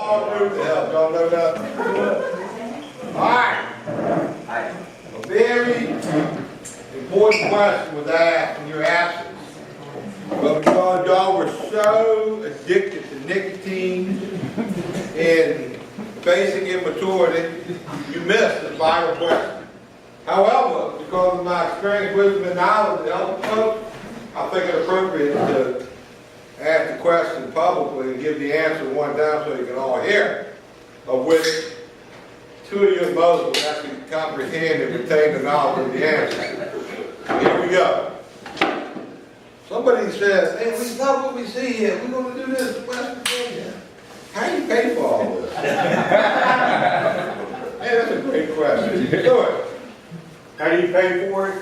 small group to help. Y'all know that? All right. A very important question was asked in your absence. But because y'all were so addicted to nicotine and basic immaturity, you missed the vital question. However, because of my experience, wisdom, and knowledge of elder folks, I think it appropriate to ask the question publicly and give the answer one time so you can all hear it, of which two of you most will actually comprehend and retain the knowledge of the answer. Here we go. Somebody says, hey, we love what we see here. We're going to do this in West Virginia. How do you pay for all this? Hey, that's a great question. Do it. How do you pay for it?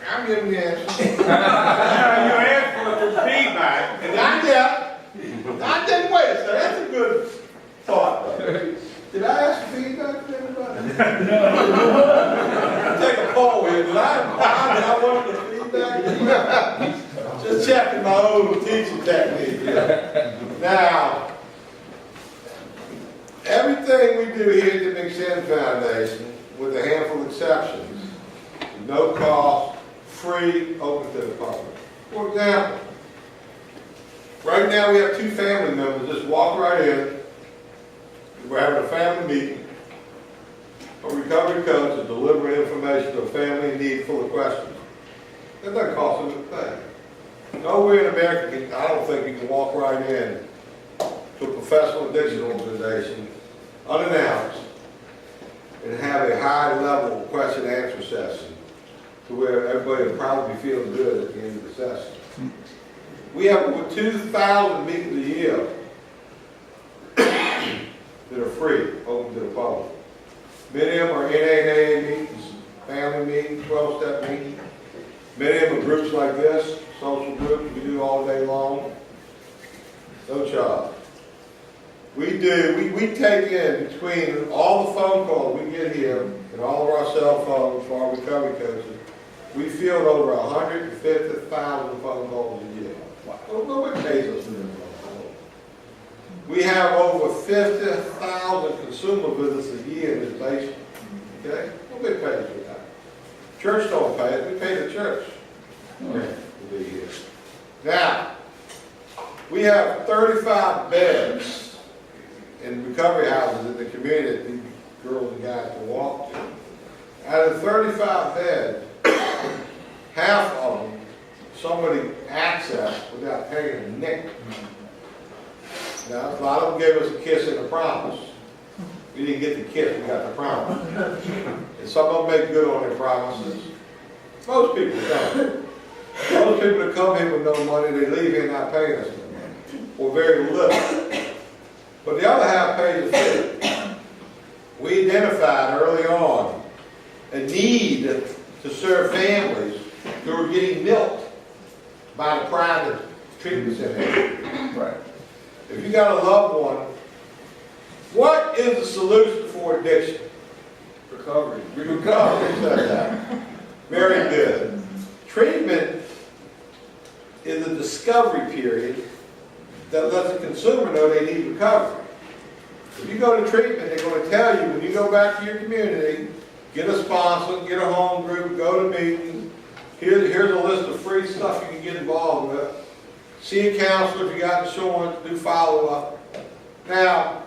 I'm giving the answer. You asked for some feedback. And not yet. I didn't wait. So that's a good thought. Did I ask for feedback from everybody? Take a poll here. Did I want the feedback? Just checking my own teaching technique. Now, everything we do here at the McShin Foundation, with a handful of exceptions, is no cost, free, open to the public. For example, right now we have two family members just walk right in. We're having a family meeting. A recovery coach is delivering information to a family in need full of questions. That doesn't cost them a thing. Nowhere in America, I don't think you can walk right in to a professional addiction organization unannounced and have a high-level question-and-answer session to where everybody will probably feel good at the end of the session. We have over 2,000 meetings a year that are free, open to the public. Many of them are NAA meetings, family meetings, 12-step meetings. Many of them are groups like this, social groups we do all day long. No charge. We take in between all the phone calls we get here and all of our cell phones for our recovery coaches, we field over 150,000 phone calls a year. Well, nobody pays us for them phone calls. We have over 50,000 consumer visits a year in this basement. Okay? Nobody pays for that. Church don't pay it, we pay the church. We'll be here. Now, we have 35 beds in recovery houses in the community that these girls and guys can walk to. Out of 35 beds, half of them somebody accessed without paying a nickel. Now, a lot of them gave us a kiss and a promise. We didn't get the kiss, we got the promise. And some of them make good on their promises. Most people don't. Most people that come here with no money, they leave here not paying us no money, or very little. But the other half pays a fee. We identified early on a need to serve families who are getting milked by the private treatment center. Right. If you got a loved one, what is the solution for addiction? Recovery. Recovery. Very good. Treatment is a discovery period that lets the consumer know they need recovery. If you go to treatment, they're going to tell you when you go back to your community, get a sponsor, get a home group, go to meetings. Here's a list of free stuff you can get involved with. See a counselor if you got insurance, do follow-up. Now,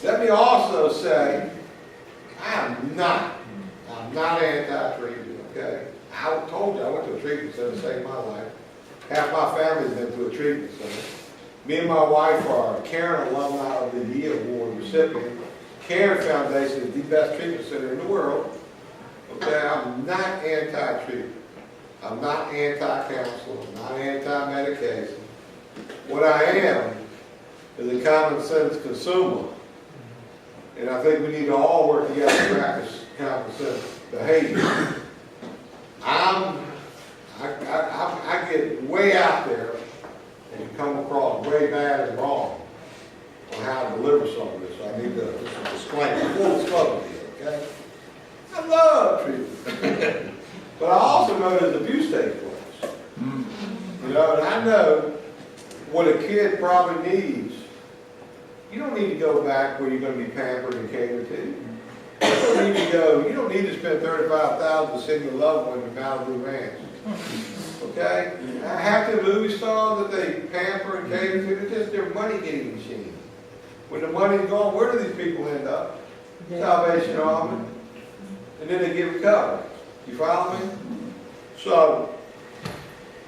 let me also say, I'm not anti-treatment, okay? I told you I went to a treatment center to save my life. Half my family's been to a treatment center. Me and my wife are Cairn Alumni of the Year Award recipient. Cairn Foundation is the best treatment center in the world. Okay, I'm not anti-treatment. I'm not anti-counseling. I'm not anti-medication. What I am is a common sense consumer. And I think we need to all work together to practice common sense behavior. I get way out there and come across way bad and wrong on how to deliver some of this. So I need to just disclaim full disclosure here, okay? I love treatment. But I also know there's abuse takes place. You know, and I know what a kid probably needs need to go back where you're gonna be pampered and catered to. You don't need to spend $35,000 to send your loved one to Malibu Ranch. Okay? Half the movie stars that they pamper and cater to, they're just their money-getting machine. When the money's gone, where do these people end up? Salvation Army. And then they get recovered. You follow me? So,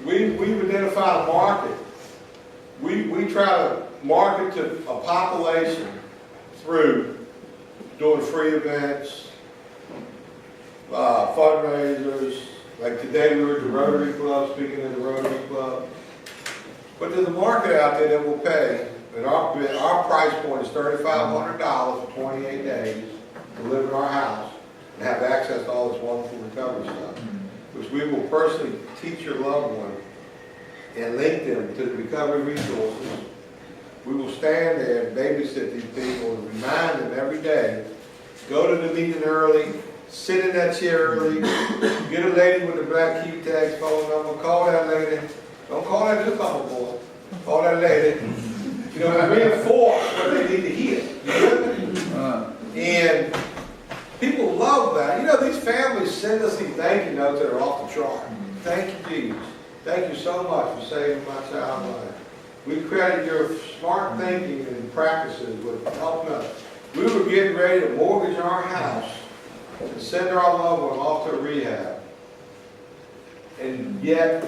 we've identified a market. We try to market to a population through doing free events, fundraisers. Like today we were at the Rotary Club, speaking at the Rotary Club. But there's a market out there that will pay, and our price point is $3,500 for 28 days to live in our house and have access to all this wonderful recovery stuff, which we will personally teach your loved one and link them to the recovery resources. We will stand there and babysit these people and remind them every day, go to the meeting early, sit in that chair early, get a lady with a black key tag phone number, call that lady. Don't call that newcomer boy, call that lady. You know, reinforce what they need to hear. You get me? And people love that. You know, these families send us these thank you notes that are off the chart. Thank you, Jesus. Thank you so much for saving my child's life. We credit your smart thinking and practices with helping us. We were getting ready to mortgage our house and send our loved one off to a rehab. And yet,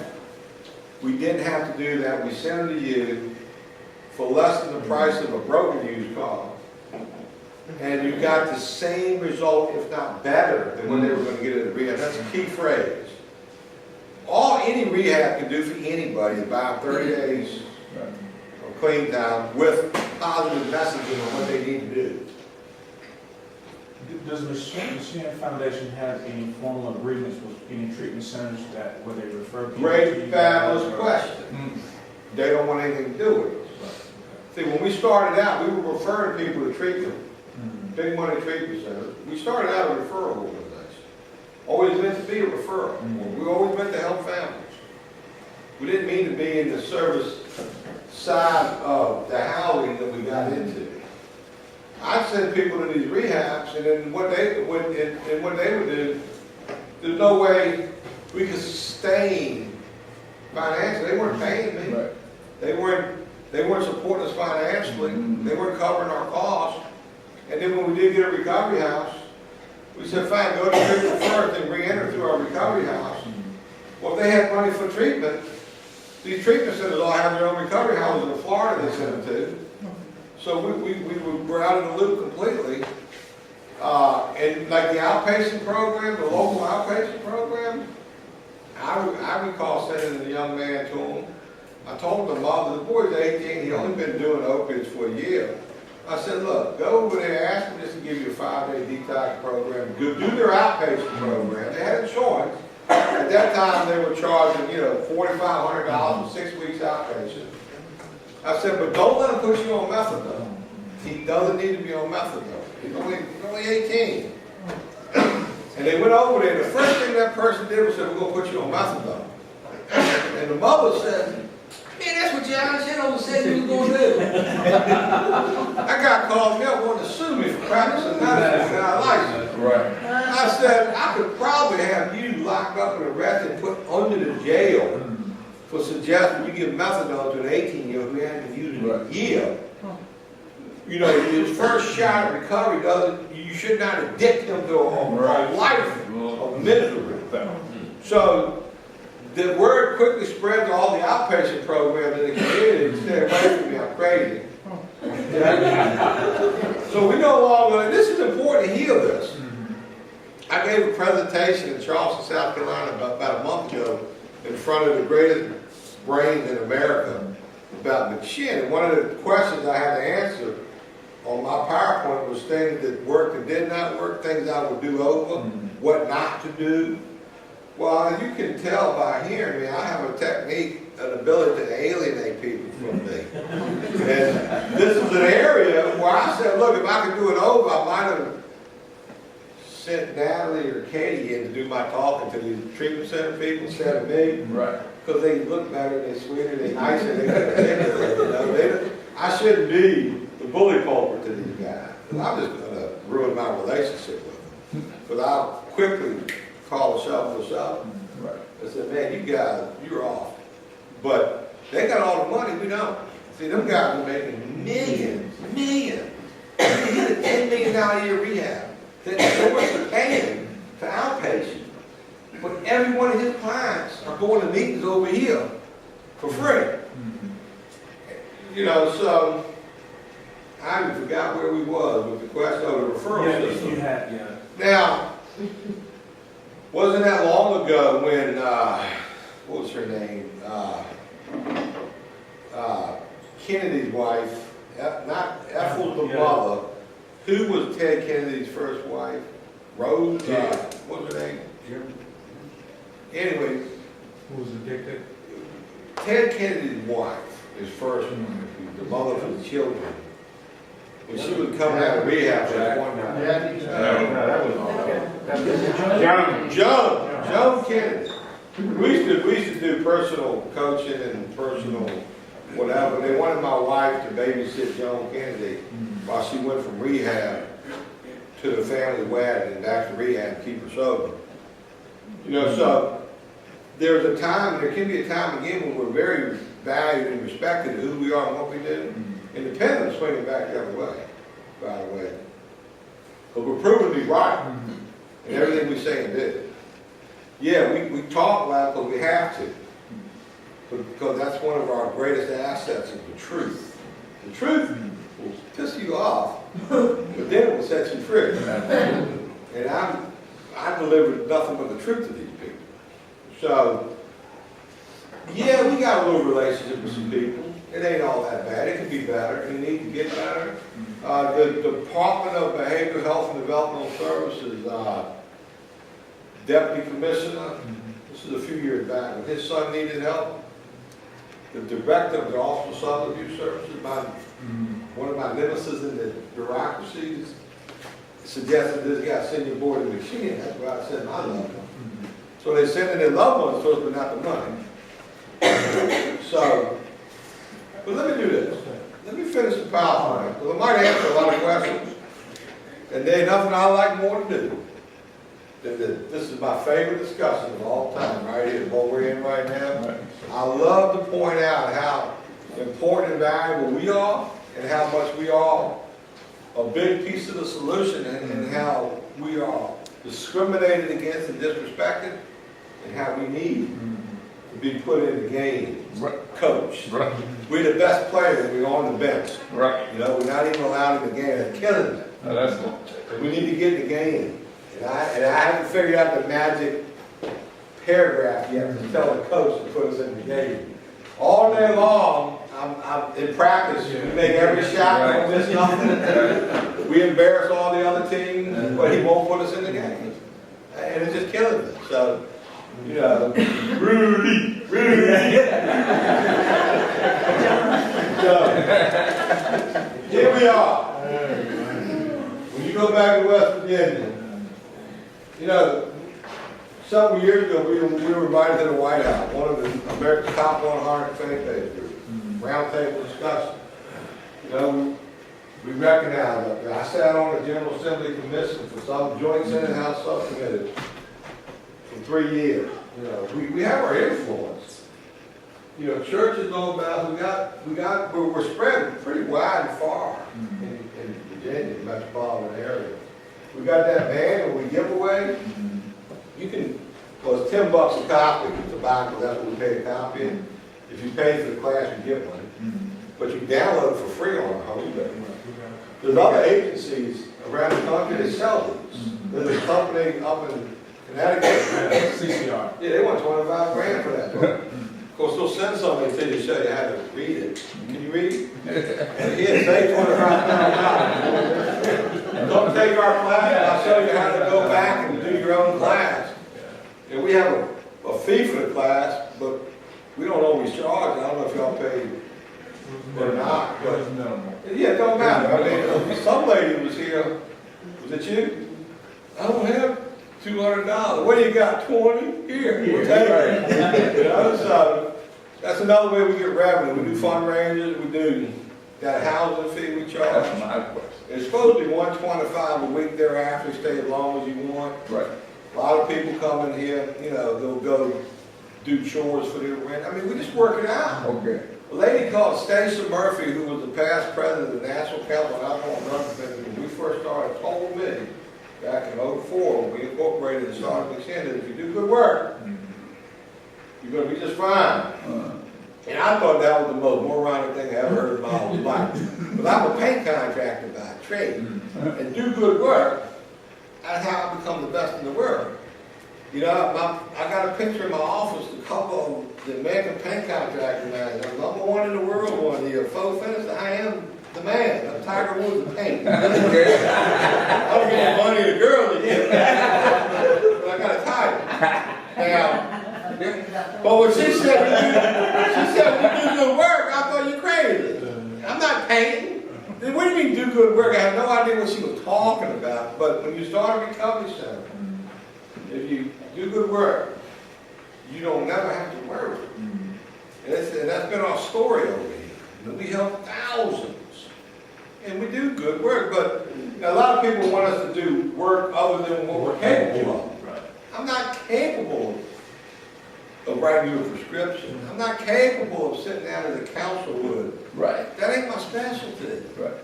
we didn't have to do that. We sent them to you for less than the price of a broken used car. And you got the same result, if not better, than when they were going to get it at rehab. That's a key phrase. All any rehab can do for anybody is buy 30 days of clean time with positive messaging on what they need to do. Does the Sheehan Foundation have any formal agreements with any treatment centers that where they refer people? Great, fabulous question. They don't want anything to do with it. See, when we started out, we were referring people to treatment, big money treatment centers. We started out a referral organization. Always meant to be a referral. We always meant to help families. We didn't mean to be in the service side of the housing that we got into. I'd send people to these rehabs, and then what they would do, there's no way we could sustain financially. They weren't paying me. Right. They weren't supporting us financially. They weren't covering our costs. And then when we did get a recovery house, we said, fine, go to treatment first and re-enter through our recovery house. Well, if they had money for treatment, these treatment centers all have their own recovery houses in Florida they send them to. So we're out of the loop completely. And like the outpatient program, the local outpatient program, I recall sending a young man to him. I told the mother, the boy's 18, he only been doing opiates for a year. I said, look, go over there, ask them just to give you a 5-day detox program. Do their outpatient program. They had insurance. At that time, they were charging, $4,500 for 6 weeks outpatient. I said, but don't let him put you on methadone. He doesn't need to be on methadone. He's only 18. And they went over there. The first thing that person did was say, we're going to put you on methadone. And the mother said, man, that's what John Shinoda said he was going to do. That guy called me up, wanted to sue me for practicing medicine without a license. Right. I said, I could probably have you locked up and arrested and put under the jail for suggesting you give methadone to an 18-year-old who hadn't been using it in a year. His first shot at recovery you should not addict him to a life of misery. So the word quickly spread to all the outpatient programs in the community. Stay away from me, I'm crazy. So we no longer, this is important to hear this. I gave a presentation in Charleston, South Carolina about a month ago in front of the greatest brains in America about McShin. And one of the questions I had to answer on my PowerPoint was things that worked and did not work, things I would do over, what not to do. Well, as you can tell by hearing me, I have a technique, an ability to alienate people from me. And this is an area where I said, look, if I could do it over, I might have sent Natalie or Katie in to do my talking to these treatment center people instead of me. Right. Because they look better, they're sweeter, they're nicer, I shouldn't be the bully pulpit to these guys. And I'm just gonna ruin my relationship with them. But I'll quickly call a shovel a shovel. Right. I said, man, you guys, you're off. But they got all the money, we don't. See, them guys are making millions. He hit a $10 million a year rehab. They were paying for outpatient. But every one of his clients are going to meetings over here for free. You know, so I even forgot where we was with the question of the referral Yeah, system. you had, yeah. Now, wasn't that long ago when, what was her name? Kennedy's wife, not Ethel the mother. Who was Ted Kennedy's first wife? Rose, what was her name? Anyway, Who was addicted? Ted Kennedy's wife, his first wife, the mother of his children, when she was coming out of rehab at one night. Joan Kennedy. We used to do personal coaching and personal whatever. They wanted my wife to babysit Joan Kennedy while she went from rehab to the family wedding and back to rehab and keep her sober. You know, so there's a time, there can be a time again when we're very valued and respected of who we are and what we do. Independence swinging back the other way, by the way. But we're proven to be right in everything we say and do. Yeah, we talk loud because we have to. Because that's one of our greatest assets is the truth. The truth will piss you off, but then it will set you free. And I delivered nothing but the truth to these people. So, yeah, we got a little relationship with some people. It ain't all that bad. It can be better. It needs to get better. The Department of Behavioral Health and Developmental Services Deputy Commissioner, this is a few years back, when his son needed help, the Director of the Office of Substance Abuse Services, one of my nemesis in the bureaucracies, suggested this guy send your boy to McSheen. That's where I sent my loved one. So they sending their loved ones to us, but not the money. So, but let me do this. Let me finish the PowerPoint, because I might answer a lot of questions. And there ain't nothing I like more to do. This is my favorite discussion of all time, right here, what we're in right now. Right. I love to point out how important and valuable we are, and how much we are a big piece of the solution, and how we are discriminated against and disrespected, and how we need to be put in the game, coach. Right. We're the best players, we're on the bench. Right. You know, we're not even allowed in the game, they're killing us. Now that's We need to get in the game. And I haven't figured out the magic paragraph yet to tell the coach to put us in the game. All day long, I'm in practice, we make every shot, don't miss nothing. We embarrass all the other teams, but he won't put us in the game. And it's just killing us. So, you know, Rudy. So, here we are. When you go back to West Virginia, you know, several years ago, we were invited to the White House, one of the America's top 100 faith-based groups, roundtable discussion. You know, we recognized up there. I sat on the General Assembly Commission for some joint Senate House subcommittee for 3 years. You know, we have our influence. You know, churches know about we're spread pretty wide and far in Virginia, the metropolitan area. We got that van and we give away. You can, well, it's $10 a copy to buy, because that's what we pay a copy. If you pay for the class, you get one. But you download it for free on our homepage. There's other agencies around the country that sell these. There's a company up in Connecticut. CCR. Yeah, they want 25 grand for that book. Of course, they'll send somebody to you to show you how to read it. Can you read it? And yeah, say $25. Don't take our class, I'll show you how to go back and do your own class. And we have a fee for the class, but we don't always charge. I don't know if y'all pay or not, but yeah, it don't matter. I mean, some lady was here, was it you? I don't have $200. What do you got, 20? Here, we'll take it. You know, so that's another way we get revenue. We do fundraisers, we do that housing fee we charge, That's my question. it's supposed to be $125 a week thereafter, stay as long as you want. Right. A lot of people come in here, you know, they'll go do chores for their rent. I mean, we just work it out. Okay. A lady called Stacey Murphy, who was the past president of the National Council on Alcohol and Drug Prevention, when we first started, told me back in '04, when we incorporated and started extended, if you do good work, you're going to be just fine. And I thought that was the most moronic thing I ever heard in my whole life. But I'm a paint contractor by trade, and do good work, that's how I become the best in the world. You know, I got a picture in my office, a couple of the American paint contractor man. I'm #1 in the world one year. Faux finish, I am the man. I'm Tiger Woods of paint. I don't get the money the girls to get, but I got a title. Now, but when she said, we do good work, I thought you're crazy. I'm not painting. What do you mean do good work? I had no idea what she was talking about. But when you start a recovery center, if you do good work, you don't never have to worry. And that's been our story over here. And we help thousands. And we do good work. But a lot of people want us to do work other than what we're capable of. I'm not capable of writing you a prescription. I'm not capable of sitting down as a counselor would. Right. That ain't my specialty. Right.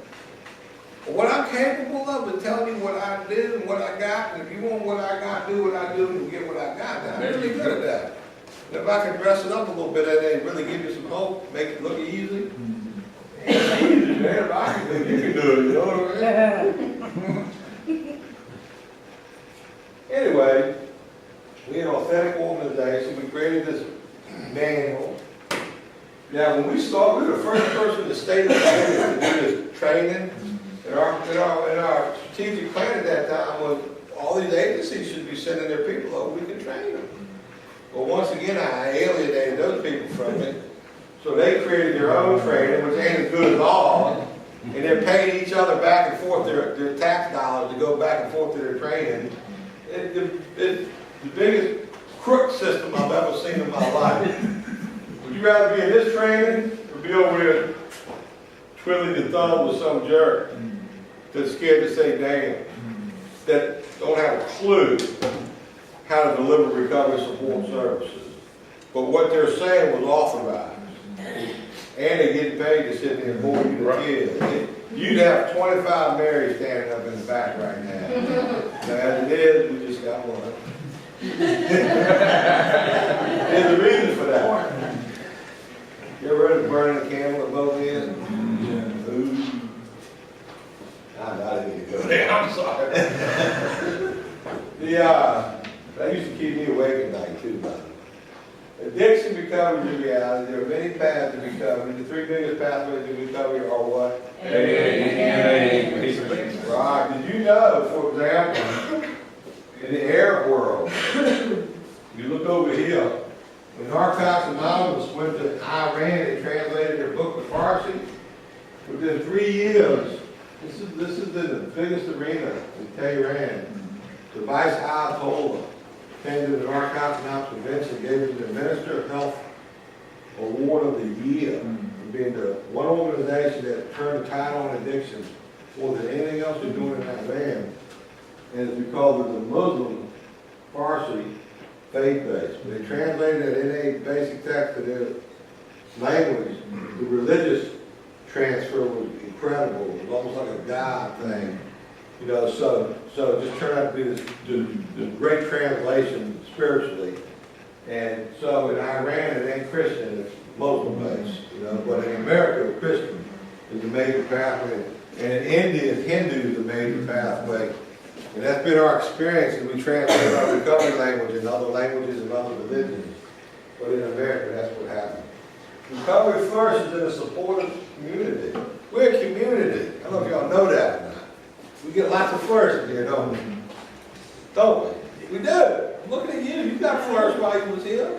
But what I'm capable of is telling you what I did and what I got, and if you want what I got, do what I do, and you get what I got. Now, I'm really good at that. And if I can dress it up a little bit and then really give you some hope, make it look easy, it's easy, man. If I can do it, you can do it, you know what I mean? Anyway, we're an authentic organization. We created this manual. Now, when we started, we were the first person in the state of the state to do this training. And our strategic plan at that time was all these agencies should be sending their people over, we can train them. Well, once again, I alienated those people from it. So they created their own training, which ain't as good as all. And they're paying each other back and forth their tax dollars to go back and forth to their training. It's the biggest crook system I've ever seen in my life. Would you rather be in this training or be over here twiddling your thumb with some jerk that's scared to say damn, that don't have a clue how to deliver recovery support services? But what they're saying was authorized. And they get paid to sit there and bore you to tears. You'd have 25 Marys standing up in the back right now. Now, as it is, we just got one. There's a reason for that. You ever heard of burning a candle at both ends? Ooh. I didn't need to go there, I'm sorry. That used to keep me awake at night too, buddy. Addiction recovery is a reality. There are many paths to recovery. The three biggest pathways to recovery are what? Right. Did you know, for example, in the Arab world, you look over here, when Narcotics Anonymous went to Iran and translated their book to Farsi, within 3 years, this is in the biggest arena in Tehran, the Vice Ayatollah came to the Narcotics Anonymous convention and gave it to the Minister of Health Award of the Year for being the one organization that turned the tide on addiction more than anything else they're doing in that land. And it's because of the Muslim Farsi faith base. They translated it in a basic text to their language. The religious transfer was incredible. It was almost like a God thing. You know, so it just turned out to be this great translation spiritually. And so in Iran, it ain't Christian, it's Muslim based. You know, but in America, Christian is the major pathway. And in India, Hindu is the major pathway. And that's been our experience, and we translate our recovery language in other languages and other religions. But in America, that's what happened. Recovery First is in a supportive community. We're a community. I don't know if y'all know that or not. We get lots of firsts in here, don't we? Don't we? We do. Looking at you, you got first while you was here.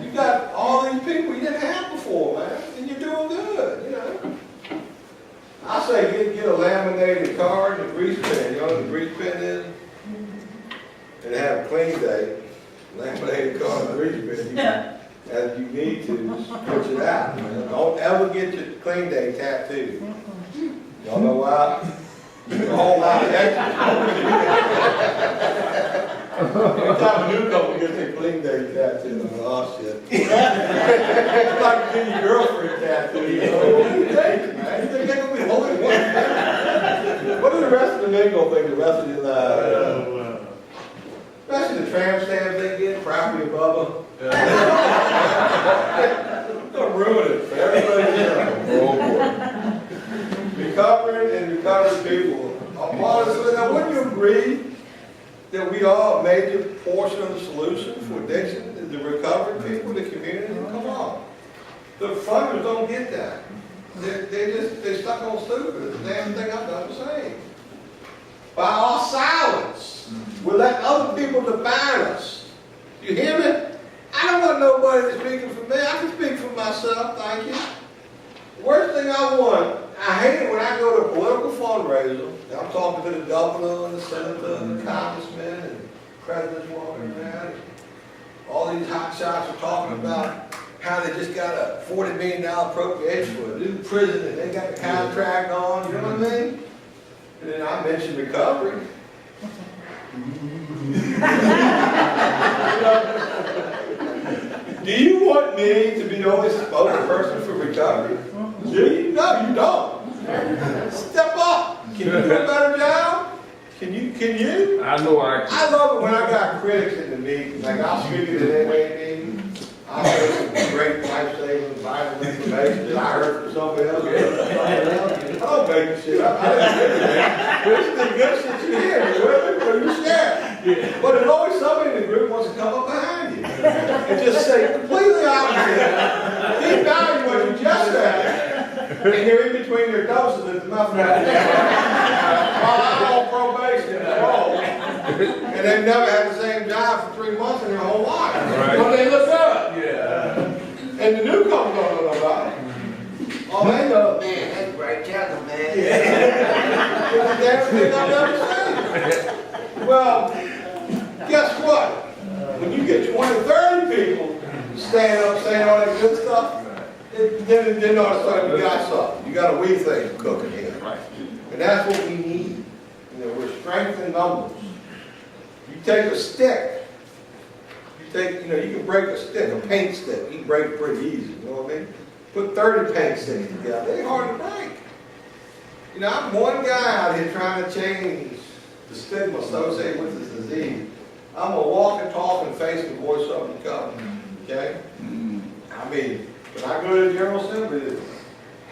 You got all these people you didn't have before, man. And you're doing good, you know. I say get a laminated card and a grease pen. You know what the grease pen is? And have a clean day. Laminated card and a grease pen. as you need to, just switch it out. Man. Don't ever get your clean day tattooed. Y'all know why? There's a whole lot of extras. Anytime a new couple gets their clean day tattooed, I'm like, oh shit. It's like getting your girlfriend tattooed. You know, what do you think, man? You think they're gonna be holding one? What are the rest of the men gonna think the rest of their lives? Especially the tramp stamps they get, Property above them. Don't ruin it for everybody else. Oh boy. Recovering and recovered people. Honestly, now wouldn't you agree that we are a major portion of the solution for addiction is the recovered people, the community? Come on. The funders don't get that. They're stuck on stupid. It's the damn thing I've done the same. By our silence, we let other people define us. You hear me? I don't want nobody speaking for me. I can speak for myself, thank you. The worst thing I want, I hate it when I go to a political fundraiser, and I'm talking to the governor and the senator and the congressman and presidents walking around. All these hot shots are talking about how they just got a $40 million appropriation for a new prison and they got the contract on, you know what I mean? And then I mentioned recovery. Do you want me to be the only spokesperson for recovery? Do you? No, you don't. Step up. Can you do a better job? Can you? I know I can. I love it when I got critics in the meeting. Like I'll speak at an NA meeting. I'll hear some great life-saving, vital information that I heard from somebody else. I don't make the shit up. I didn't hear that. This is the good shit you hear. Or you share. But there's always somebody in the group wants to come up behind you and just say completely opposite. Devalue what you just said. And they're in between their doses at the mouth. While I'm on probation and parole. And they've never had the same job for 3 months in their whole life. Right. But they look up. Yeah. And the newcomers don't know about it. Oh, they know, man, that's great channel, man. It's the damn thing I've never seen. Well, guess what? When you get 20, 30 people stand up saying all that good stuff, then all of a sudden you got something. You got a wee thing cooking here. Right. And that's what we need. You know, we're strength in numbers. You take a stick. You can break a stick, a paint stick. You can break it pretty easy, you know what I mean? Put 30 paint sticks together. They ain't hard to break. You know, I'm one guy out here trying to change the stigma associated with this disease. I'm a walking, talking, face and voice of recovery. Okay? I mean, when I go to the General Assembly,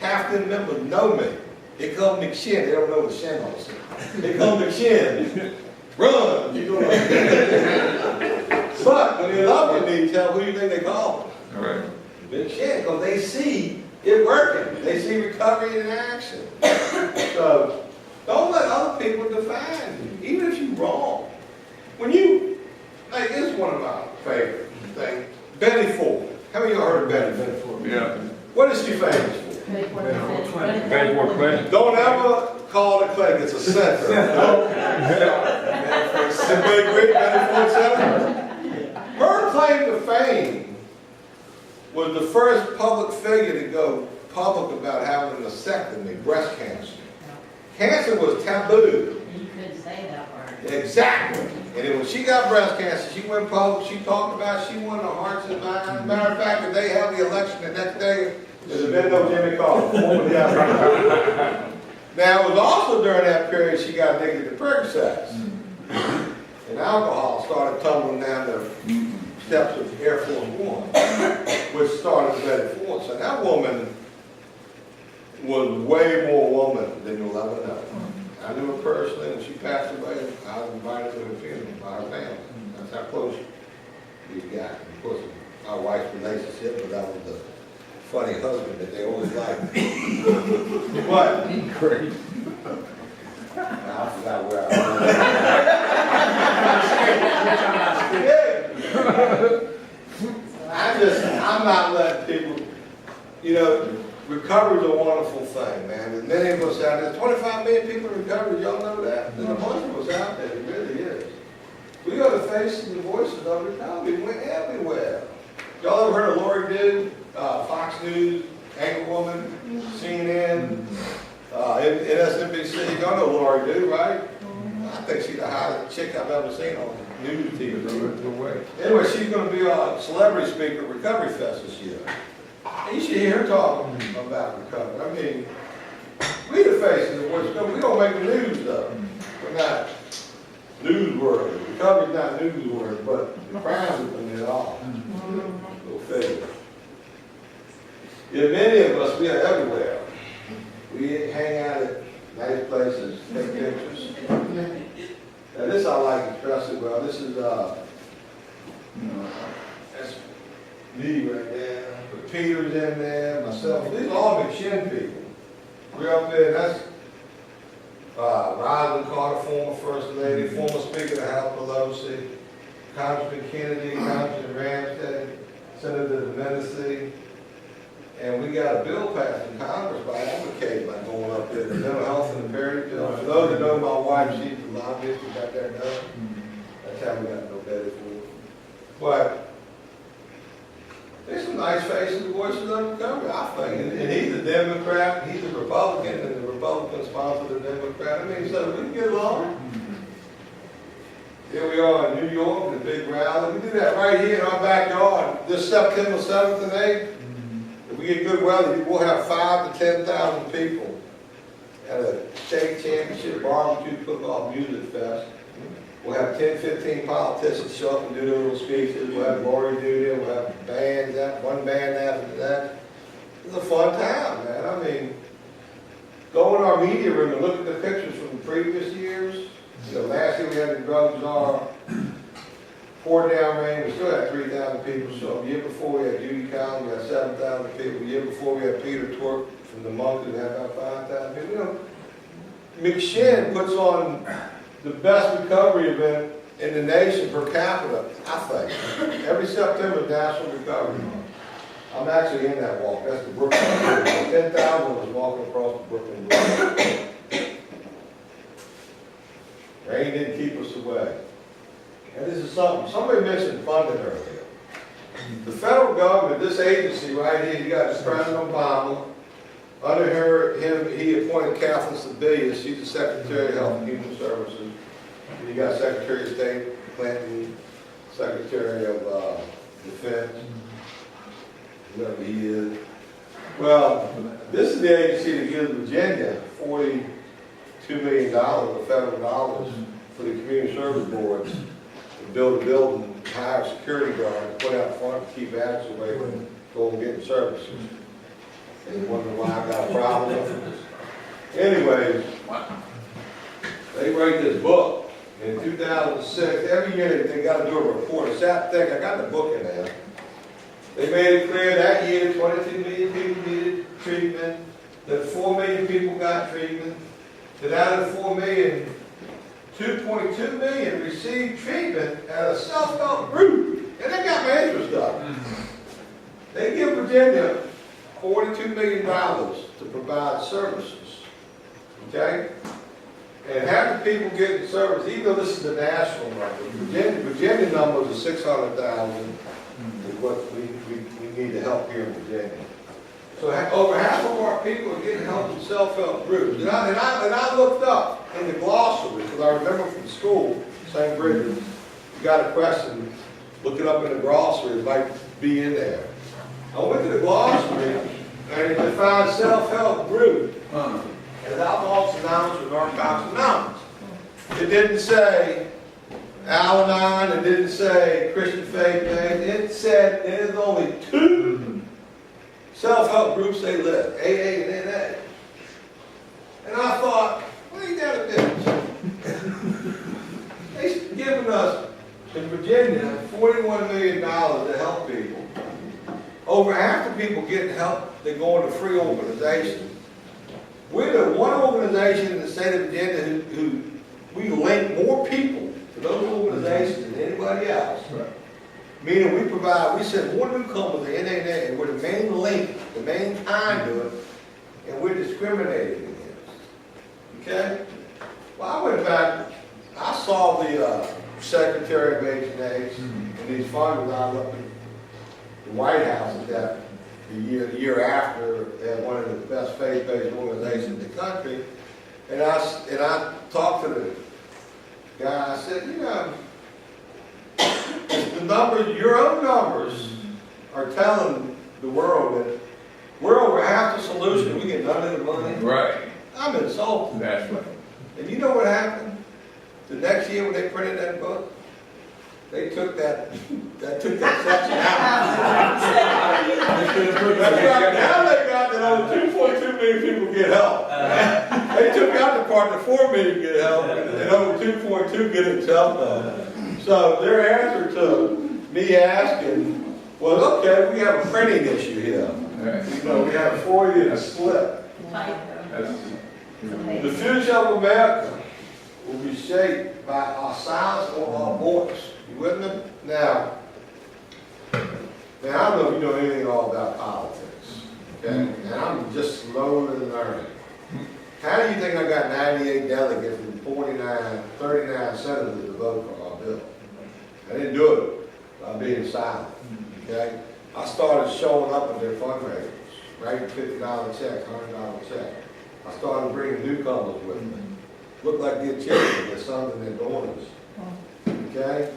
half the members know me. Here come McShin. They don't know the Shin also. Here come McShin. Run! You know. But when they love you, they tell who you think they call them. All right. Big shit, because they see it working. They see recovery in action. So don't let other people define you, even if you're wrong. When you, like, this is one of my favorite things. Betty Ford. How many of you heard of Betty Ford? Yeah. What is she famous for? Betty Ford Clinton. Don't ever call it a clinic. It's a center. Everybody agree? Betty Ford Center? Her claim to fame was the first public figure to go public about having a mastectomy, breast cancer. Cancer was taboo. You couldn't say that word. Exactly. And then when she got breast cancer, she went public, she talked about she won the hearts and minds. As a matter of fact, if they held the election the next day, there's been no Jimmy Carter. Now, it was also during that period she got addicted to Percocets. And alcohol started tumbling down the steps of Air Force One, which started Betty Ford. So that woman was way more woman than you'll ever know. I knew her personally. When she passed away, I was invited to her funeral by her family. That's how close we got. Of course, my wife's relationship, but that was the funny husband that they always liked. But Great. I forgot where I was. I'm not letting people, recovery is a wonderful thing, man. There's many of us out there, 25 million people in recovery, y'all know that? There's a bunch of us out there, it really is. We are the faces and the voices of recovery, we're everywhere. Y'all ever heard of Lori Dude? Fox News, Anchorwoman, CNN, MSNBC. Y'all know Lori Dude, right? I think she's the hottest chick I've ever seen on news TV. Anyway, she's going to be a celebrity speaker at Recovery Fest this year. And you should hear her talking about recovery. I mean, we the faces of what's going. We don't make the news though. We're not newsworthy. Recovery's not newsworthy, but the crimes have been it all. Go figure. Yeah, many of us, we are everywhere. We hang out at nice places, take pictures. Now this I like especially well. This is that's me right there. But Peter's in there, myself. These are all McShin people. We're up there. That's Rosalynn Carter, former First Lady, former Speaker of the House Pelosi, Congressman Kennedy, Congressman Ramsey, Senator Domenici. And we got a bill passed in Congress by advocating by going up there, the mental health and the parity bill. For those that know my wife, she's the lobbyist, we got that done. That's how we got no better for it. But there's some nice faces and voices of recovery, I think. And he's a Democrat, he's a Republican, and the Republican sponsors the Democrat. I mean, so we can get along. Here we are in New York, the big rally. We do that right here in our backyard, this September 7th and 8th. If we get good weather, we'll have 5,000 to 10,000 people at a state championship barbecue football music fest. We'll have 10, 15 politicians show up and do their little speeches. We'll have Lori do there. We'll have bands, one band after that. It's a fun time, man. I mean, go in our media room and look at the pictures from the previous years. You know, last year we had the drug czar. Poured down rain, we still had 3,000 people show up. The year before we had Judy Collins, we had 7,000 people. The year before we had Peter Tork from the Monks, we had about 5,000 people. You know, McShin puts on the best recovery event in the nation per capita, I think. Every September is National Recovery Month. I'm actually in that walk. That's the Brooklyn Bridge. 10,000 was walking across the Brooklyn Bridge. Rain didn't keep us away. And this is something, somebody mentioned funding earlier. The federal government, this agency right here, you got President Obama. Under him, he appointed Kathleen Sebelius. She's the Secretary of Health and Human Services. And you got Secretary of State Clinton, Secretary of Defense, whoever he is. Well, this is the agency that gives Virginia $42 million of federal dollars for the community service boards. Build a building, hire a security guard, put out front to keep addicts away from going and getting services. And you wonder why I got a problem with it. Anyways, they write this book in 2006. Every year they got to do a report. It's that thick. I got the book in there. They made it clear that year 22 million people needed treatment, that 4 million people got treatment, that out of the 4 million, 2.2 million received treatment at a self-help group. And they got my interest up. They give Virginia $42 million to provide services. Okay? And half the people getting service, even though this is the national number, Virginia numbers are 600,000 is what we need to help here in Virginia. So over half of our people are getting help from self-help groups. And I looked up in the glossary, because I remember from school, St. Bridget's, you got a question, look it up in the glossary, it might be in there. I went to the glossary, and it defined self-help group as Alcoholics Anonymous or Narcotics Anonymous. It didn't say Al-Anon, it didn't say Christian faith, it said there's only 2 self-help groups they list, AA and NA. And I thought, well, ain't that a bitch? They've given us, in Virginia, $41 million to help people. Over half the people getting help, they're going to free organizations. We're the one organization in the state of Virginia who we link more people to those organizations than anybody else. Right. Meaning we send more newcomers to NAA, and we're the main link, the main conduit, and we're discriminated against. Okay? Well, I went back, I saw the Secretary of H&H and these funds I looked at the White House at that, the year after, at one of the best faith-based organizations in the country. And I talked to the guy, I said, you know, the numbers, your own numbers are telling the world that we're over half the solution, we get none of the money. Right, I'm insulted. that's right. And you know what happened? The next year when they printed that book, they took that section out. Now they got that only 2.2 million people get help. They took out the part that 4 million get help, and only 2.2 get itself done. So their answer to me asking was, okay, we have a printing issue here. Right. You know, we have a 4-year split. That's, The future of America will be shaped by our silence or our voice. You with me? Now, I don't know if you know anything at all about politics, okay? And I'm just slowly learning. How do you think I got 98 delegates and 39 senators to vote for our bill? I didn't do it by being silent, okay? I started showing up at their fundraisers, writing $50 checks, $100 checks. I started bringing newcomers with me. Look like their children, their sons and their daughters. Okay?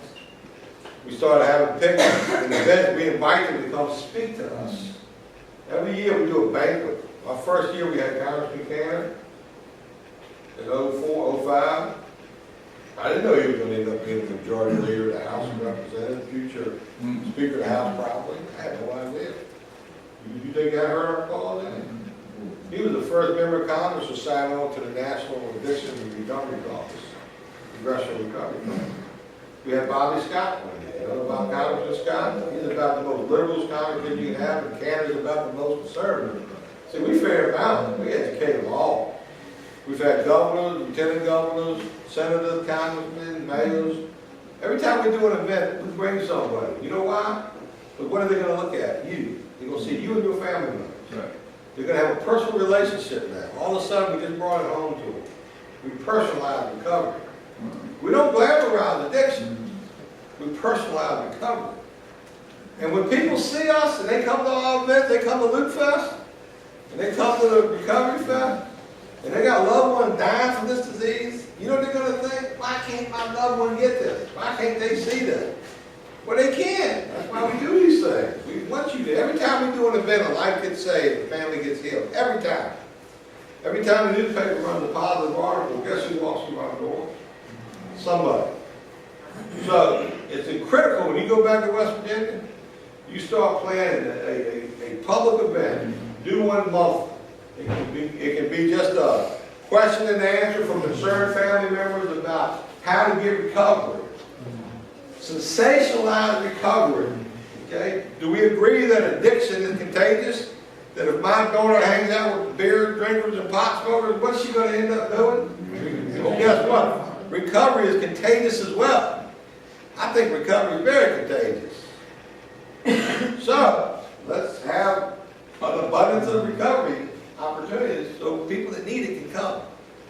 We started having picnics and events. We invite them to come speak to us. Every year we do a banquet. Our first year we had Congressman Cannon in 04, 05. I didn't know he was going to end up being the majority leader of the House of Representatives, future Speaker of the House probably. I had no idea. You think I heard our call then? He was the first member of Congress to sign on to the National Addiction and Recovery Office, Congressional Recovery Office. We had Bobby Scott one day. You know about Congressman Scott? He's about the most liberal congressman you can have, and Canada's about the most conservative. See, we fair balanced. We educate them all. We've had governors, lieutenant governors, senators, congressmen, mayors. Every time we do an event, we bring somebody. You know why? Because what are they going to look at? You. They're going to see you and your family members. right. They're going to have a personal relationship now. All of a sudden, we just brought it home to them. We personalize recovery. We don't glamorize addiction. We personalize recovery. And when people see us and they come to our events, they come to Loot Fest, and they come to the Recovery Fest, and they got a loved one dying from this disease, you know what they're going to think? Why can't my loved one get this? Why can't they see this? Well, they can. That's why we do these things. We want you to. Every time we do an event, a life gets saved, a family gets healed. Every time. Every time the newspaper runs a positive article, guess who walks through our door? Somebody. So it's critical when you go back to West Virginia, you start planning a public event. Do one monthly. It can be just a question and answer from concerned family members about how to get recovery. Sensationalize recovery. Okay? Do we agree that addiction is contagious? That if my daughter hangs out with beer drinkers and pot smokers, what's she going to end up doing? Well, guess what? Recovery is contagious as well. I think recovery is very contagious. So, let's have an abundance of recovery opportunities so people that need it can come.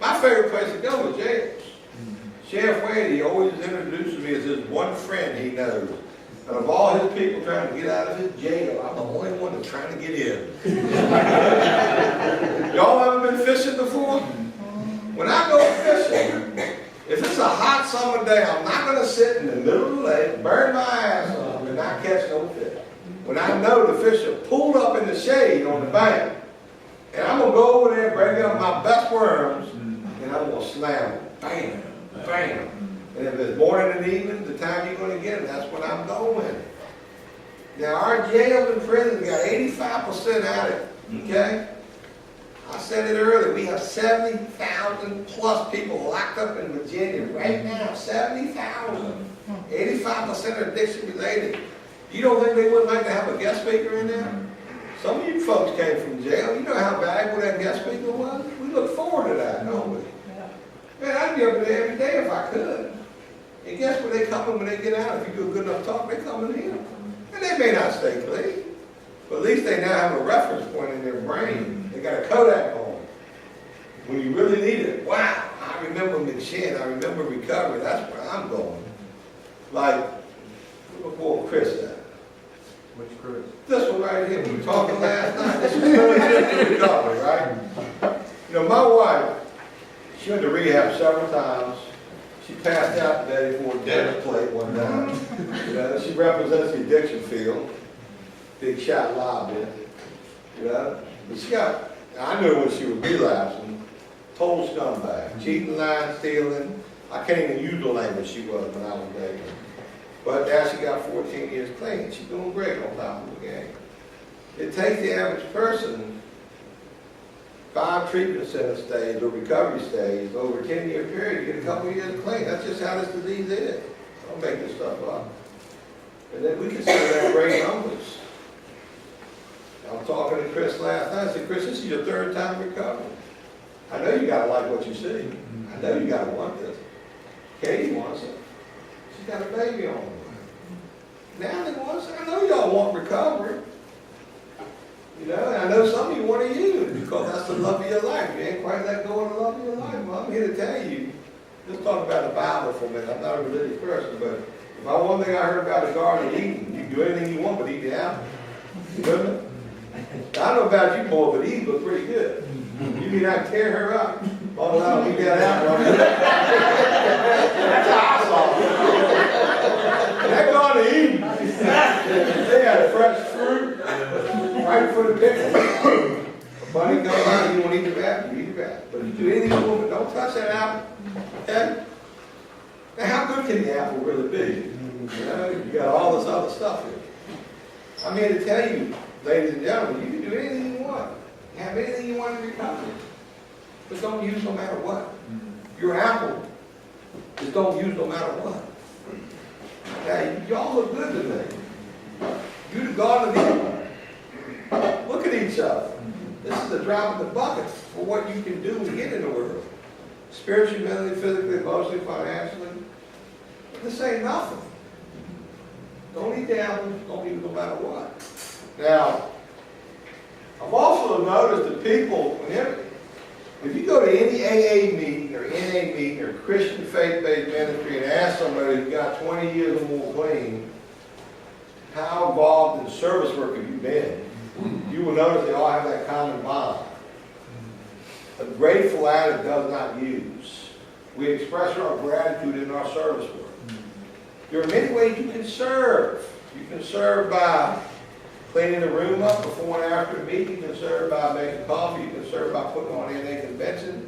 My favorite place to go is jails. Sheriff Wade, he always introduces me as his one friend he knows. And of all his people trying to get out of his jail, I'm the only one that's trying to get in. Y'all ever been fishing before? When I go fishing, if it's a hot summer day, I'm not going to sit in the middle of the lake, burn my ass off, and not catch no fish. When I know the fish are pulled up in the shade on the bank, and I'm going to go over there, bring up my best worms, and I'm going to slam them. Bam, bam. And if it's morning and evening, the time you're going to get them, that's when I'm going. Now, our jails and prisons got 85% addict, okay? I said it earlier, we have 70,000 plus people locked up in Virginia right now, 70,000. 85% are addiction related. You don't think they would like to have a guest speaker in there? Some of you folks came from jail. You know how valuable that guest speaker was? We look forward to that, don't we? Man, I'd be up there every day if I could. And guess where they come in when they get out? If you do a good enough talk, they come in here. And they may not stay clean, but at least they now have a reference point in their brain. They got a Kodak on. When you really need it, wow, I remember McShin, I remember recovery, that's where I'm going. Like, before Chris said. Which This one right here, we were talking last night, this is the recovery, right? You know, my wife, she went to rehab several times. She passed out the day before the dinner plate one time. You know, she represents the addiction field, big shot lobby. You know, but she got, I knew when she was relapsing, total scumbag, cheating, lying, stealing. I can't even use the language she was when I was dating. But now she got 14 years clean. She's doing great on top of the game. It takes the average person 5 treatment center stays or recovery stays over a 10-year period to get a couple of years clean. That's just how this disease is. Don't make this stuff up. And then we consider that great numbers. I was talking to Chris last night. I said, Chris, this is your 3rd time recovering. I know you gotta like what you see. I know you gotta want this. Katie wants it. She's got a baby on the way. Natalie wants it. I know y'all want recovery. You know, and I know some of you want to use it because that's the love of your life. You ain't quite let go of the love of your life. Well, I'm here to tell you, just talk about the Bible for a minute. I'm not a religious person, but if I one thing I heard about the Garden of Eden, you can do anything you want but eat the apple. You know what? I don't know about you, boy, but Eve looked pretty good. You mean I can tear her up? Oh, no, eat that apple. That's how I saw it. That Garden of Eden, they had fresh fruit right for the picture. A bunny comes out, you want to eat the apple, you eat the apple. But if you do anything you want, don't touch that apple. Okay? Now, how good can the apple really be? You know, you got all this other stuff here. I'm here to tell you, ladies and gentlemen, you can do anything you want. Have anything you want in recovery. But don't use no matter what. Your apple, just don't use no matter what. Okay, y'all look good to me. You the Garden of Eden. Look at each other. This is a drop in the bucket for what you can do to get in the world. Spiritually, mentally, physically, emotionally, financially. This ain't nothing. Don't eat the apple, don't eat it no matter what. Now, I've also noticed that people, if you go to any AA meeting or NA meeting or Christian faith-based ministry and ask somebody who's got 20 years or more clean, how involved in service work have you been? You will notice they all have that common bond. A grateful addict does not use. We express our gratitude in our service work. There are many ways you can serve. You can serve by cleaning the room up before and after the meeting. You can serve by making coffee. You can serve by putting on NA convention.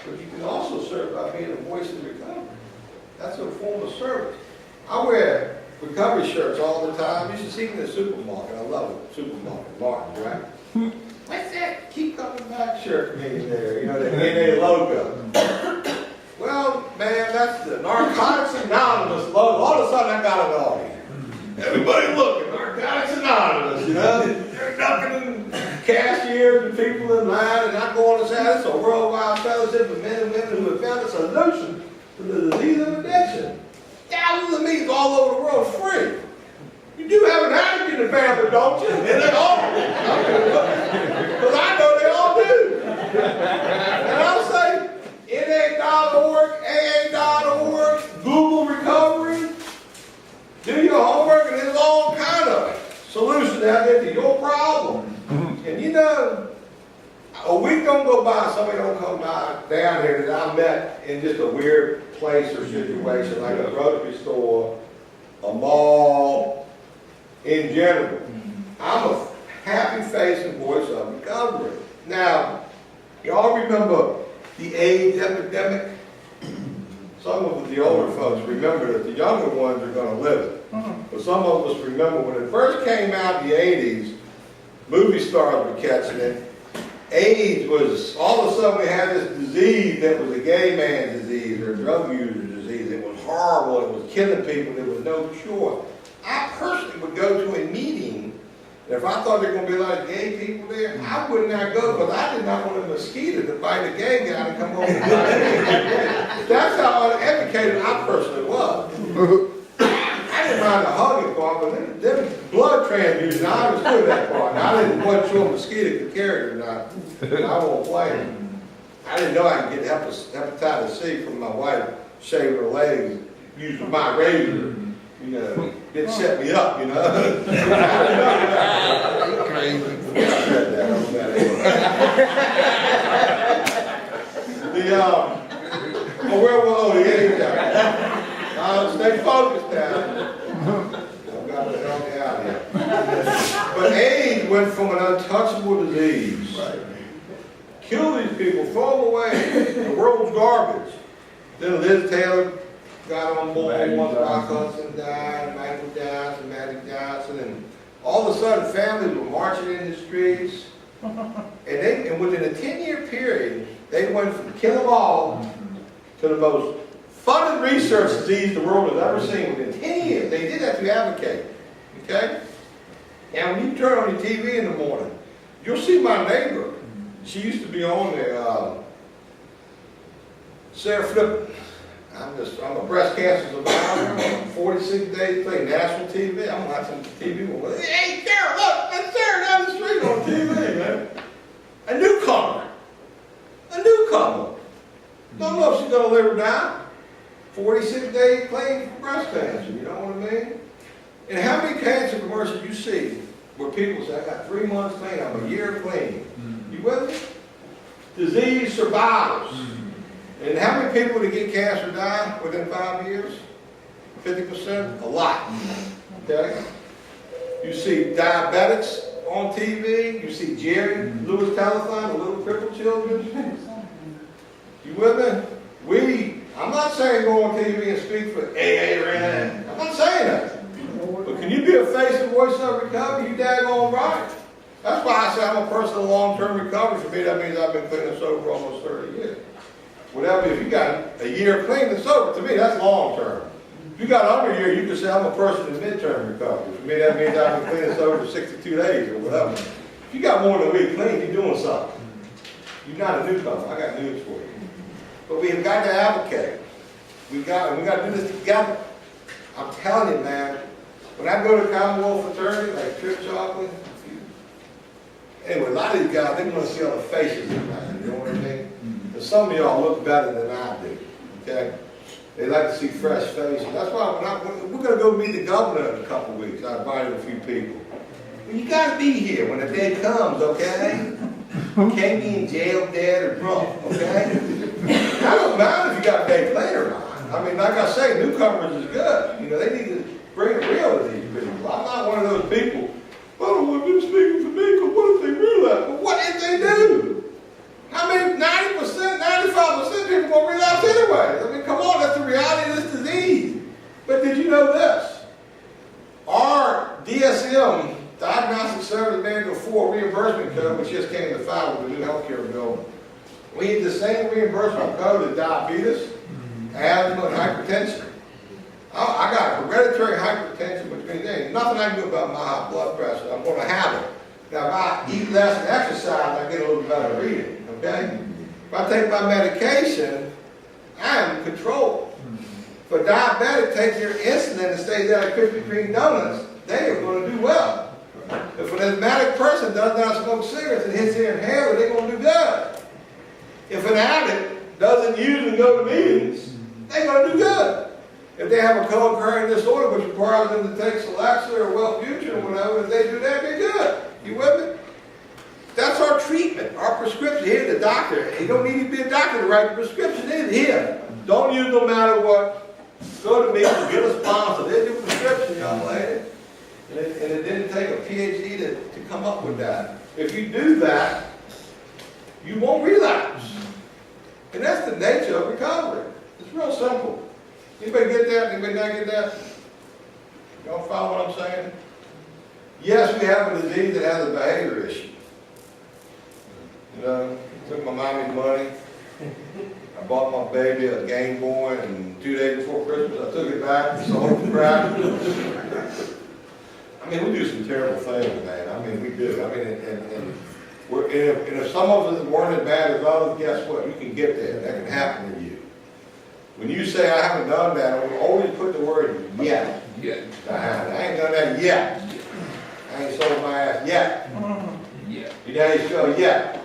But you can also serve by being a voice of recovery. That's a form of service. I wear recovery shirts all the time. You should see me in the supermarket. I love it. Supermarket, Martin's, right? What's that keep coming back shirt meaning there? You know, the NA logo. Well, man, that's the Narcotics Anonymous logo. All of a sudden, I got an audience. Everybody looking, Narcotics Anonymous, you know? They're ducking cashiers and people in line, and I go on and say, it's a worldwide fellowship of men and women who have found a solution to the disease of addiction. Thousands of meetings all over the world free. You do have an addict in the family, don't you? And they all do. Because I know they all do. And I'll say, NA.org, AA.org, Google Recovery. Do your homework, and there's all kind of solutions out there to your problem. And you know, a week don't go by, somebody don't come down here that I met in just a weird place or situation, like a grocery store, a mall, in general. I'm a happy face and voice of recovery. Now, y'all remember the AIDS epidemic? Some of the older folks remember it. The younger ones are going to live it. But some of us remember when it first came out in the 80s, movie stars were catching it. AIDS was, all of a sudden we had this disease that was a gay man's disease or a drug user's disease. It was horrible. It was killing people. There was no cure. I personally would go to a meeting, and if I thought there were going to be a lot of gay people there, I would not go because I did not want a mosquito to bite a gay guy and come over and bite me. That's how uneducated I personally was. I didn't mind the hugging part, but them blood transfusions, I understood that part. Now, I wasn't sure a mosquito could carry it or not. I won't blame. I didn't know I could get hepatitis C from my wife shaving her legs using my razor. You know, didn't set me up, you know? Well, where was the age at? Stay focused now. I've got to help me out here. But AIDS went from an untouchable disease. Kill these people, throw them away. The world's garbage. Then Liz Taylor got on board, once Rock Hudson died, Michael Johnson, Magic Johnson, and all of a sudden families were marching in the streets. And within a 10-year period, they went from kill them all to the most funded research disease the world has ever seen within 10 years. They did that to advocate. Okay? And when you turn on your TV in the morning, you'll see my neighbor. She used to be on there, Sarah Flippin. I'm a breast cancer survivor. 46 days playing national TV. I'm watching TV. Hey, Sarah, look, that's Sarah down the street on TV, man. A newcomer. A newcomer. Don't know if she's going to live or die. 46 days playing for breast cancer, you know what I mean? And how many cancer commercials you see where people say, I got 3 months clean, I'm a year clean. You with me? Disease survivors. And how many people that get cancer die within 5 years? 50%? A lot. Okay? You see diabetics on TV. You see Jerry Lewis Telethon, the little crippled children. You with me? I'm not saying go on TV and speak for AA or anything. I'm not saying that. But can you be a face and voice of recovery? You daggone right. That's why I say I'm a person of long-term recovery. For me, that means I've been clean and sober for almost 30 years. Whatever, if you got a year clean and sober, to me, that's long-term. If you got under a year, you can say I'm a person in midterm recovery. For me, that means I've been clean and sober for 62 days or whatever. If you got more than a week clean, you're doing something. You're not a newcomer. I got news for you. But we've got to advocate. We got to do this together. I'm telling you, man, when I go to Commonwealth fraternity, like Trip Chocolate, anyway, a lot of these guys, they want to see all the faces in there, you know what I mean? Because some of y'all look better than I do, okay? They like to see fresh faces. That's why when we're going to go meet the governor in a couple of weeks. I invited a few people. Well, you got to be here when the day comes, okay? You can't be in jail, dead, or drunk, okay? I don't mind if you got a day clean or not. I mean, like I say, newcomers is good. You know, they need to bring it real to these people. I'm not one of those people. Well, I don't want them speaking for me, because what if they realize? Well, what if they do? I mean, 90%, 95% people will relapse anyway. I mean, come on, that's the reality of this disease. But did you know this? Our DSM, Diagnostic Service Manual 4 reimbursement code, which just came to file with the new healthcare bill, we need the same reimbursement code as diabetes, asthma, and hypertension. I got hereditary hypertension, which means there ain't nothing I can do about my high blood pressure. I'm going to have it. Now, if I eat less and exercise, I get a little better reading, okay? If I take my medication, I am in control. For diabetic, take your insulin and stay there like Krispy Kreme donuts, they are going to do well. If an asthmatic person does not smoke cigarettes and hits their inhaler, they're going to do good. If an addict doesn't use and go to meetings, they're going to do good. If they have a co-occurring disorder which requires them to take Celexa or Wellbutrin or whatever, if they do that, they're good. You with me? That's our treatment, our prescription. Here, the doctor. You don't need to be a doctor to write the prescription. It's here. Don't use no matter what. Go to meetings, get a sponsor. They do prescription, young lady. And it didn't take a PhD to come up with that. If you do that, you won't relapse. And that's the nature of recovery. It's real simple. Anybody get that? Anybody not get that? Y'all follow what I'm saying? Yes, we have a disease that has a behavior issue. You know, took my mommy's money. I bought my baby a Game Boy, and 2 days before Christmas, I took it back and sold the crap. I mean, we do some terrible things, man. I mean, we do. I mean, and if some of us weren't as bad as others, guess what? You can get there. That can happen to you. When you say, I haven't done that, I will always put the word yet. Yeah. I ain't done that yet. I ain't sold my ass yet. Yeah. You daddy show yet.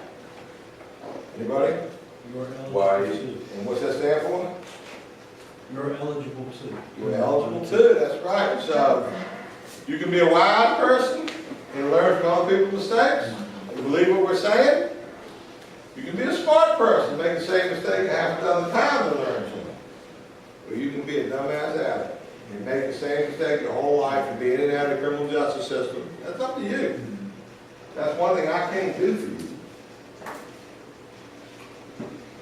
Anybody? Why? And what's that stand for? We're eligible too. You're eligible too, that's right. So you can be a wise person and learn from other people's mistakes and believe what we're saying. You can be a smart person, make the same mistake half a dozen times and learn from it. Or you can be a dumbass addict and make the same mistake your whole life and be in and out of the criminal justice system. That's up to you. That's one thing I can't do for you.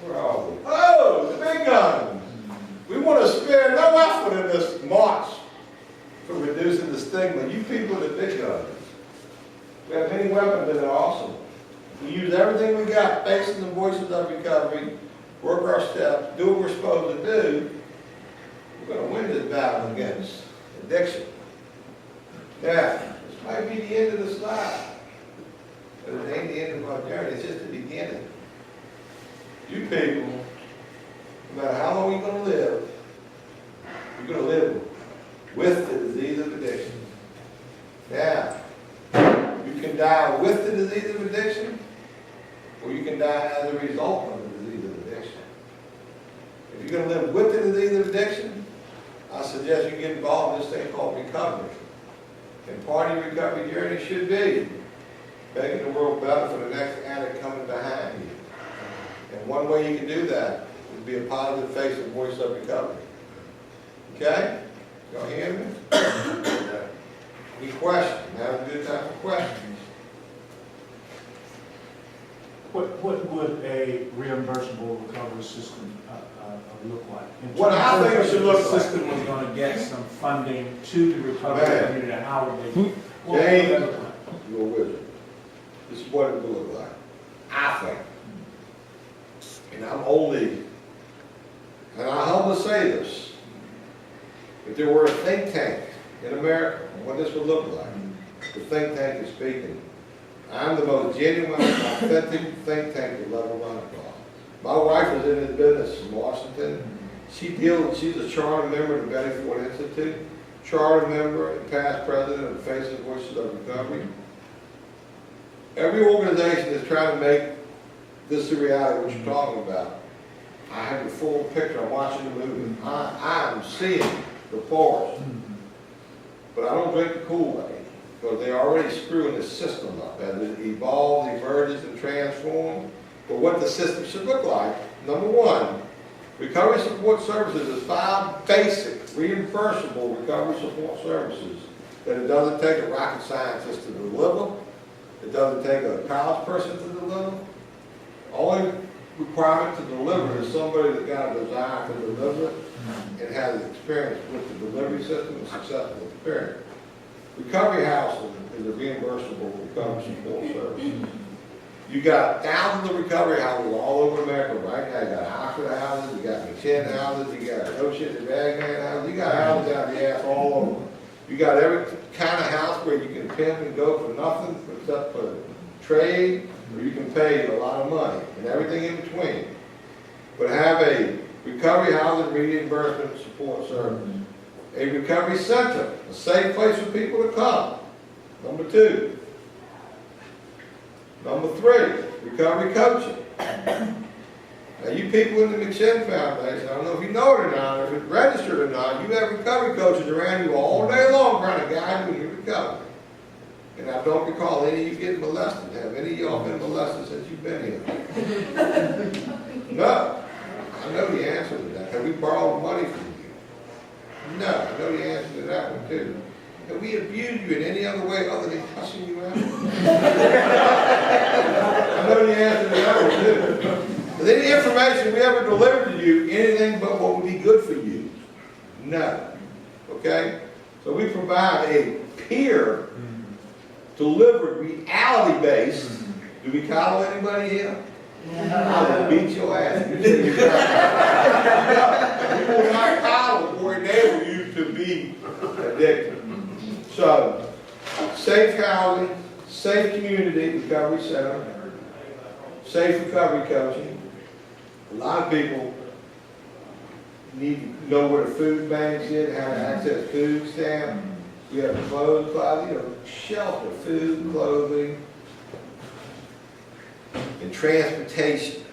Where are we? Oh, the big guns. We want to spare no effort in this march for reducing the stigma. You people are the big guns. We have many weapons that are awesome. We use everything we got, facing the voices of recovery, work our steps, do what we're supposed to do. We're going to win this battle against addiction. Now, this might be the end of the slide, but it ain't the end of our journey. It's just the beginning. You people, no matter how long you're going to live, you're going to live with the disease of addiction. Now, you can die with the disease of addiction, or you can die as a result of the disease of addiction. If you're going to live with the disease of addiction, I suggest you get involved in this thing called recovery. And part of your recovery journey should be making the world better for the next addict coming behind you. And one way you can do that is be a positive face and voice of recovery. Okay? Y'all hear me? Any questions? Now's a good time for questions. What would a reimbursable recovery system look like? What I think it should look like. The system was going to get some funding to the recovery Man. community, how would they? What would James, that look like? you're a wizard. This is what it would look like. I think. And I'm only, and I humbly say this, if there were a think tank in America, and what this would look like, the think tank is speaking. I'm the most genuine, authentic think tank you'll ever run across. My wife is in this business in Washington. She's a charter member of the Betty Ford Institute, charter member and past president of the Faces and Voices of Recovery. Every organization is trying to make this a reality, what you're talking about. I have the full picture. I'm watching the movie. I'm seeing the forest. But I don't drink the Kool-Aid because they're already screwing the system up as it evolves, emerges, and transforms. But what the system should look like, number one, recovery support services is 5 basic, reimbursable recovery support services that it doesn't take a rocket scientist to deliver. It doesn't take a college person to deliver. Only requirement to deliver is somebody that got a desire to deliver it and has experience with the delivery system and successful experience. Recovery housing is a reimbursable recovery support service. You got thousands of recovery houses all over America right now. You got Oxford houses, you got McShin houses, you got Ocean and Ragman houses, you got houses out the ass all over. You got every kind of house where you can pimp and go for nothing except for trade, or you can pay a lot of money, and everything in between. But have a recovery housing reimbursement support service. A recovery center, a safe place for people to come. Number 2. Number 3, recovery coaching. Now you people in the McShin Foundation, I don't know if you know it or not, or if it's registered or not, you have recovery coaches around you all day long trying to guide you in your recovery. And I don't recall any of you getting molested. Have any of y'all been molested since you've been here? No. I know the answer to that. Have we borrowed money from you? No. I know the answer to that one too. Have we abused you in any other way other than cussing you out? I know the answer to that one too. Is any information we ever delivered to you anything but what would be good for you? No. Okay? So we provide a peer delivered reality base. Do we coddle anybody here? I will beat your ass. You say you're not. We will not coddle or enable you to be addicted. So, safe housing, safe community recovery center, safe recovery coaching. A lot of people need to know where the food banks is, how to access food stamps. We have clothes, shelter, food, clothing, and transportation.